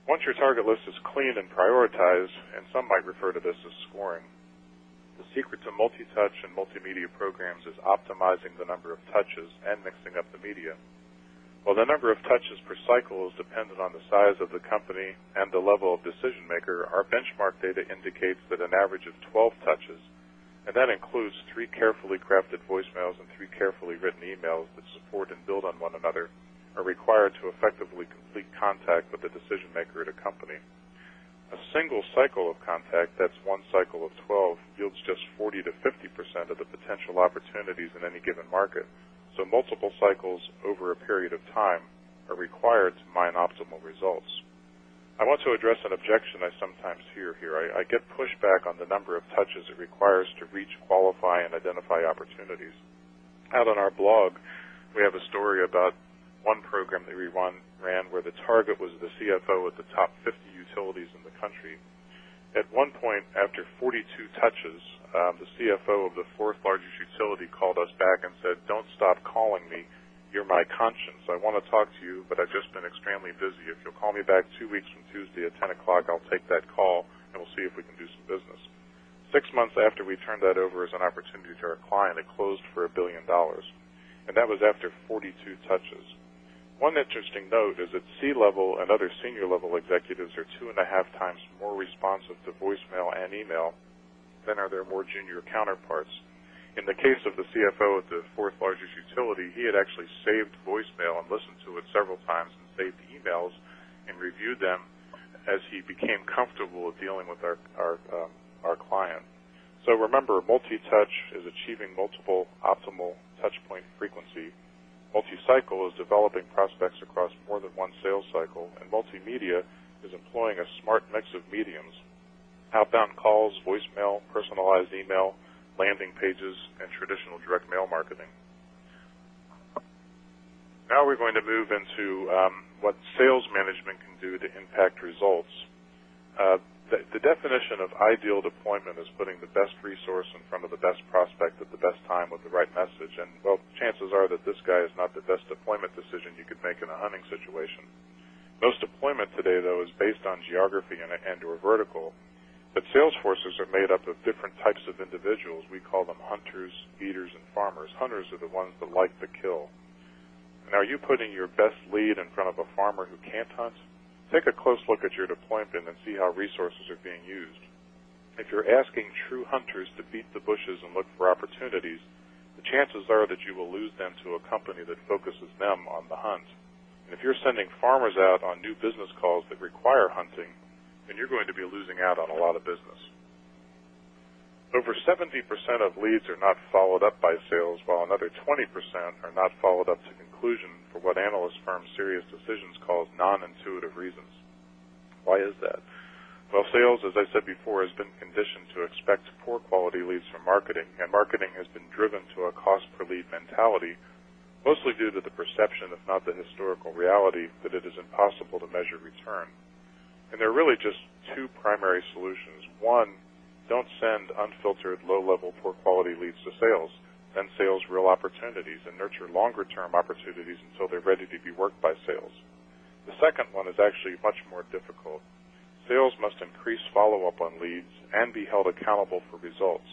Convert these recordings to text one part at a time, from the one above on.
Once your target list is clean and prioritized, and some might refer to this as scoring, the secret to multi-touch and multimedia programs is optimizing the number of touches and mixing up the media. While the number of touches per cycle is dependent on the size of the company and the level of decision maker, our benchmark data indicates that an average of 12 touches, and that includes 3 carefully crafted voicemails and 3 carefully written emails that support and build on one another, are required to effectively complete contact with the decision maker at a company. A single cycle of contact, that's one cycle of 12, yields just 40 to 50% of the potential opportunities in any given market. So multiple cycles over a period of time are required to mine optimal results. I want to address an objection I sometimes hear here. I get pushback on the number of touches it requires to reach, qualify, and identify opportunities. Out on our blog, we have a story about one program that we ran where the target was the CFO at the top 50 utilities in the country. At one point, after 42 touches, the CFO of the 4th largest utility called us back and said, "Don't stop calling me. You're my conscience. I want to talk to you, but I've just been extremely busy. If you'll call me back 2 weeks from Tuesday at 10 o'clock, I'll take that call, and we'll see if we can do some business." 6 months after we turned that over as an opportunity to our client, it closed for $1 billion, and that was after 42 touches. One interesting note is that C-level and other senior-level executives are 2.5 times more responsive to voicemail and email than are their more junior counterparts. In the case of the CFO at the 4th largest utility, he had actually saved voicemail and listened to it several times and saved emails and reviewed them as he became comfortable with dealing with our client. So remember, multi-touch is achieving multiple optimal touch-point frequency. Multi-cycle is developing prospects across more than one sales cycle, and multimedia is employing a smart mix of mediums: outbound calls, voicemail, personalized email, landing pages, and traditional direct mail marketing. Now we're going to move into what sales management can do to impact results. The definition of ideal deployment is putting the best resource in front of the best prospect at the best time with the right message. And, well, chances are that this guy is not the best deployment decision you could make in a hunting situation. Most deployment today, though, is based on geography and or vertical. But sales forces are made up of different types of individuals. We call them hunters, beaters, and farmers. Hunters are the ones that like to kill. And are you putting your best lead in front of a farmer who can't hunt? Take a close look at your deployment and see how resources are being used. If you're asking true hunters to beat the bushes and look for opportunities, the chances are that you will lose them to a company that focuses them on the hunt. And if you're sending farmers out on new business calls that require hunting, then you're going to be losing out on a lot of business. Over 70% of leads are not followed up by sales, while another 20% are not followed up to conclusion for what analyst firm Serious Decisions calls non-intuitive reasons. Why is that? Well, sales, as I said before, has been conditioned to expect poor quality leads from marketing, and marketing has been driven to a cost per lead mentality, mostly due to the perception, if not the historical reality, that it is impossible to measure return. And there are really just two primary solutions. One, don't send unfiltered, low-level, poor-quality leads to sales. Then sales real opportunities and nurture longer-term opportunities until they're ready to be worked by sales. The second one is actually much more difficult. Sales must increase follow-up on leads and be held accountable for results.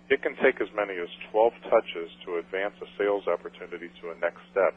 It can take as many as 12 touches to advance a sales opportunity to a next step.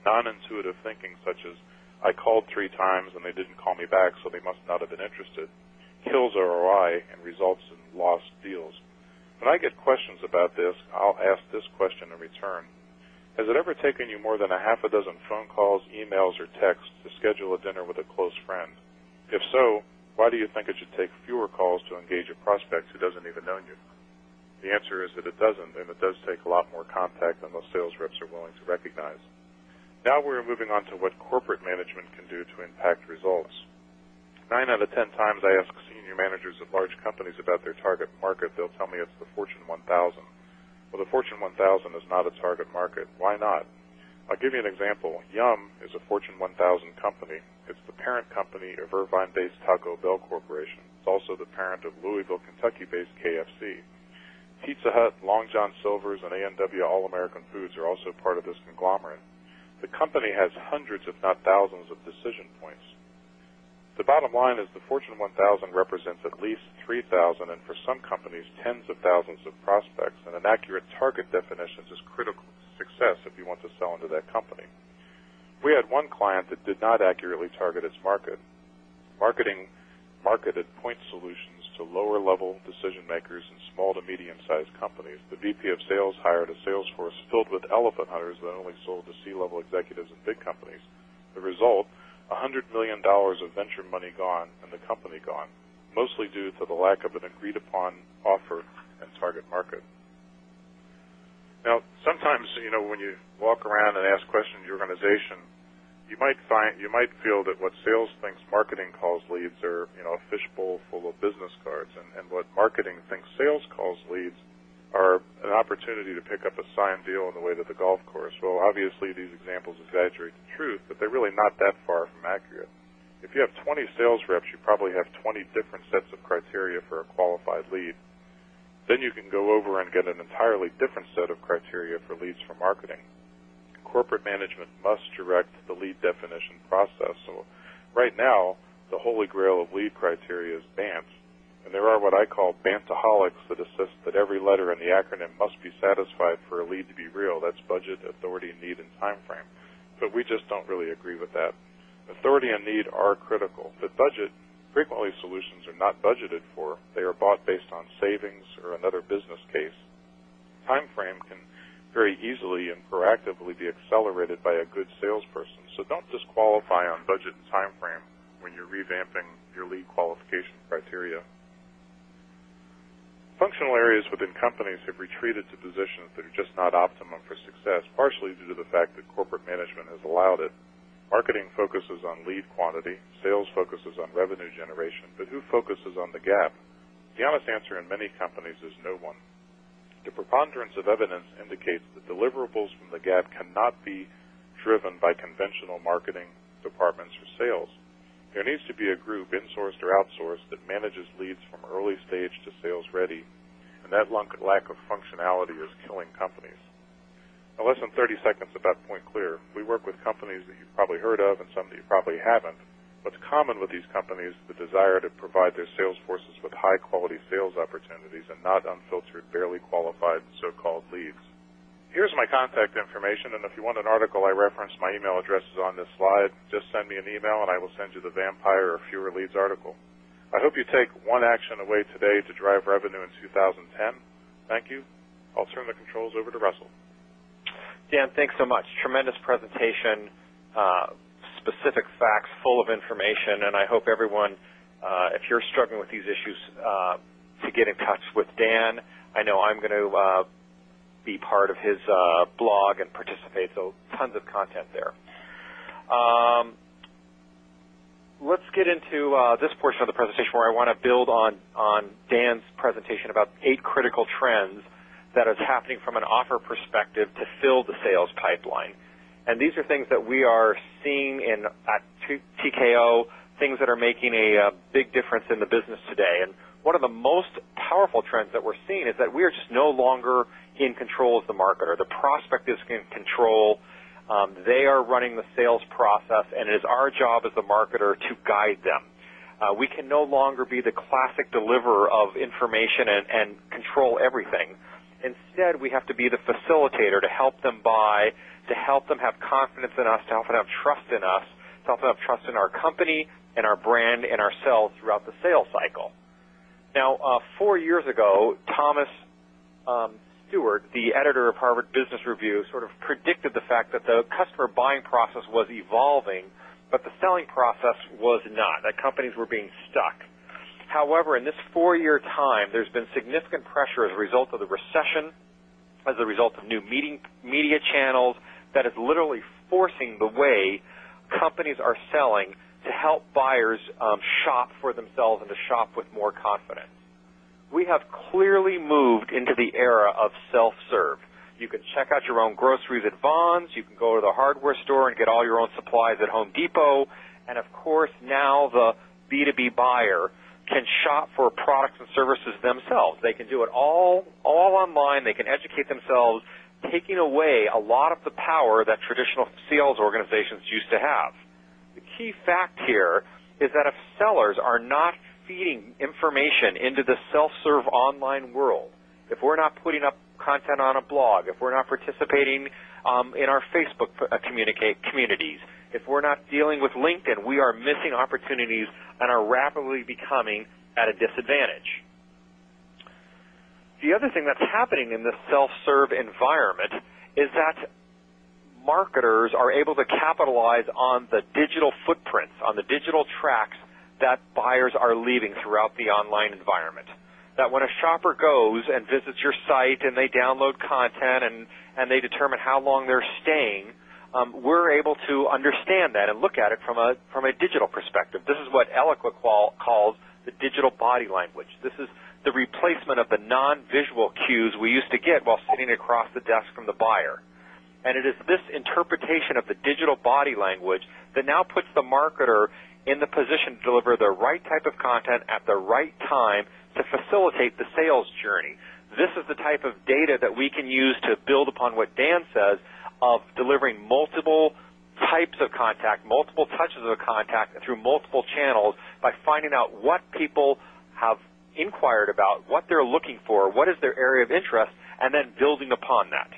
Non-intuitive thinking such as, "I called 3 times and they didn't call me back, so they must not have been interested," kills ROI and results in lost deals. When I get questions about this, I'll ask this question in return. Has it ever taken you more than a half a dozen phone calls, emails, or texts to schedule a dinner with a close friend? If so, why do you think it should take fewer calls to engage a prospect who doesn't even know you? The answer is that it doesn't, and it does take a lot more contact than most sales reps are willing to recognize. Now we're moving on to what corporate management can do to impact results. 9 out of 10 times I ask senior managers of large companies about their target market, they'll tell me it's the Fortune 1000. Well, the Fortune 1000 is not a target market. Why not? I'll give you an example. Yum is a Fortune 1000 company. It's the parent company of Irvine-based Taco Bell Corporation. It's also the parent of Louisville, Kentucky-based KFC. Pizza Hut, Long John Silver's, and A&W All-American Foods are also part of this conglomerate. The company has hundreds, if not thousands, of decision points. The bottom line is the Fortune 1000 represents at least 3,000 and for some companies tens of thousands of prospects, and an accurate target definition is critical to success if you want to sell into that company. We had one client that did not accurately target its market. Marketing marketed point solutions to lower-level decision makers in small to medium-sized companies. The VP of sales hired a sales force filled with elephant hunters that only sold to C-level executives in big companies. The result, $100 million of venture money gone and the company gone, mostly due to the lack of an agreed-upon offer and target market. Now, sometimes, when you walk around and ask questions in your organization, you might feel that what sales thinks marketing calls leads are, a fishbowl full of business cards, and what marketing thinks sales calls leads are an opportunity to pick up a signed deal on the way to the golf course. Well, obviously these examples exaggerate the truth, but they're really not that far from accurate. If you have 20 sales reps, you probably have 20 different sets of criteria for a qualified lead. Then you can go over and get an entirely different set of criteria for leads for marketing. Corporate management must direct the lead definition process. So right now, the holy grail of lead criteria is BANT. And there are what I call Bantaholics that insist that every letter in the acronym must be satisfied for a lead to be real. That's budget, authority, need, and time frame. But we just don't really agree with that. Authority and need are critical, but budget, frequently solutions are not budgeted for. They are bought based on savings or another business case. Time frame can very easily and proactively be accelerated by a good salesperson. So don't disqualify on budget and time frame when you're revamping your lead qualification criteria. Functional areas within companies have retreated to positions that are just not optimum for success, partially due to the fact that corporate management has allowed it. Marketing focuses on lead quantity, sales focuses on revenue generation, but who focuses on the gap? The honest answer in many companies is no one. The preponderance of evidence indicates that deliverables from the gap cannot be driven by conventional marketing departments or sales. There needs to be a group, insourced or outsourced, that manages leads from early stage to sales ready, and that lack of functionality is killing companies. Now, less than 30 seconds about PointClear. We work with companies that you've probably heard of and some that you probably haven't. What's common with these companies is the desire to provide their sales forces with high-quality sales opportunities and not unfiltered, barely qualified so-called leads. Here's my contact information, and if you want an article I referenced, my email address is on this slide. Just send me an email, and I will send you the Vampire or Fewer Leads article. I hope you take one action away today to drive revenue in 2010. Thank you. I'll turn the controls over to Russell. Dan, thanks so much. Tremendous presentation, specific facts, full of information, and I hope everyone, if you're struggling with these issues, to get in touch with Dan. I know I'm going to be part of his blog and participate, so tons of content there. Let's get into this portion of the presentation where I want to build on Dan's presentation about 8 critical trends that is happening from an offer perspective to fill the sales pipeline. And these are things that we are seeing at TKO, things that are making a big difference in the business today. And one of the most powerful trends that we're seeing is that we are just no longer in control as the marketer. The prospect is in control. They are running the sales process, and it is our job as the marketer to guide them. We can no longer be the classic deliverer of information and control everything. Instead, we have to be the facilitator to help them buy, to help them have confidence in us, to help them have trust in us, to help them have trust in our company and our brand and ourselves throughout the sales cycle. Now, 4 years ago, Thomas Stewart, the editor of Harvard Business Review, sort of predicted the fact that the customer buying process was evolving, but the selling process was not, that companies were being stuck. However, in this 4-year time, there's been significant pressure as a result of the recession, as a result of new media channels, that is literally forcing the way companies are selling to help buyers shop for themselves and to shop with more confidence. We have clearly moved into the era of self-serve. You can check out your own groceries at Vons. You can go to the hardware store and get all your own supplies at Home Depot. And, of course, now the B2B buyer can shop for products and services themselves. They can do it all online. They can educate themselves, taking away a lot of the power that traditional sales organizations used to have. The key fact here is that if sellers are not feeding information into the self-serve online world, if we're not putting up content on a blog, if we're not participating in our Facebook communities, if we're not dealing with LinkedIn, we are missing opportunities and are rapidly becoming at a disadvantage. The other thing that's happening in this self-serve environment is that marketers are able to capitalize on the digital footprints, on the digital tracks that buyers are leaving throughout the online environment. That when a shopper goes and visits your site and they download content and they determine how long they're staying, we're able to understand that and look at it from a digital perspective. This is what Eloqua calls the digital body language. This is the replacement of the non-visual cues we used to get while sitting across the desk from the buyer. And it is this interpretation of the digital body language that now puts the marketer in the position to deliver the right type of content at the right time to facilitate the sales journey. This is the type of data that we can use to build upon what Dan says of delivering multiple types of contact, multiple touches of contact through multiple channels by finding out what people have inquired about, what they're looking for, what is their area of interest, and then building upon that.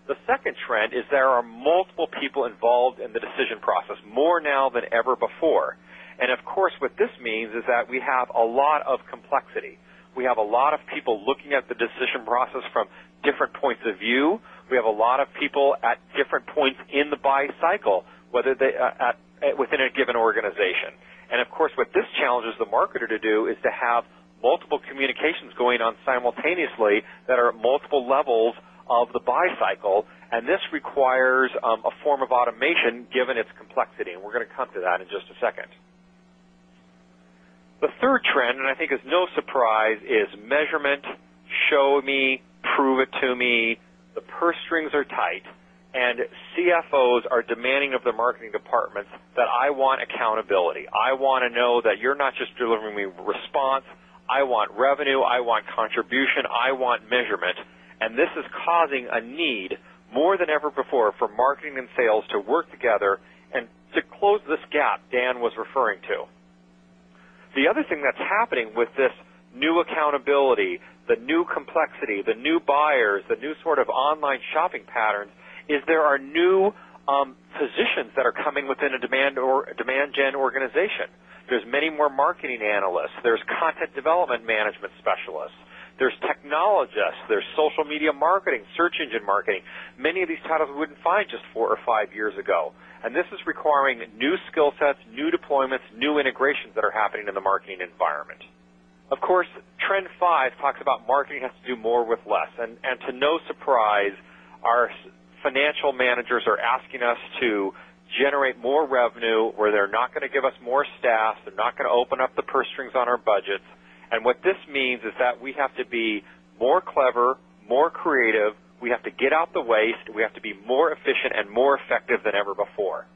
The second trend is there are multiple people involved in the decision process, more now than ever before. And of course what this means is that we have a lot of complexity. We have a lot of people looking at the decision process from different points of view. We have a lot of people at different points in the buy cycle, whether they within a given organization. And of course what this challenges the marketer to do is to have multiple communications going on simultaneously that are at multiple levels of the buy cycle, and this requires a form of automation given its complexity, and we're going to come to that in just a second. The third trend, and I think is no surprise, is measurement, show me, prove it to me. The purse strings are tight, and CFOs are demanding of the marketing departments that I want accountability. I want to know that you're not just delivering me response. I want revenue. I want contribution. I want measurement. And this is causing a need more than ever before for marketing and sales to work together and to close this gap Dan was referring to. The other thing that's happening with this new accountability, the new complexity, the new buyers, the new sort of online shopping patterns, is there are new positions that are coming within a demand gen organization. There's many more marketing analysts. There's content development management specialists. There's technologists, there's social media marketing, search engine marketing. Many of these titles we wouldn't find just 4 or 5 years ago. And this is requiring new skill sets, new deployments, new integrations that are happening in the marketing environment. Of course, Trend 5 talks about marketing has to do more with less. And to no surprise, our financial managers are asking us to generate more revenue where they're not going to give us more staff, they're not going to open up the purse strings on our budgets. And what this means is that we have to be more clever, more creative, we have to get out the waste, we have to be more efficient and more effective than ever before.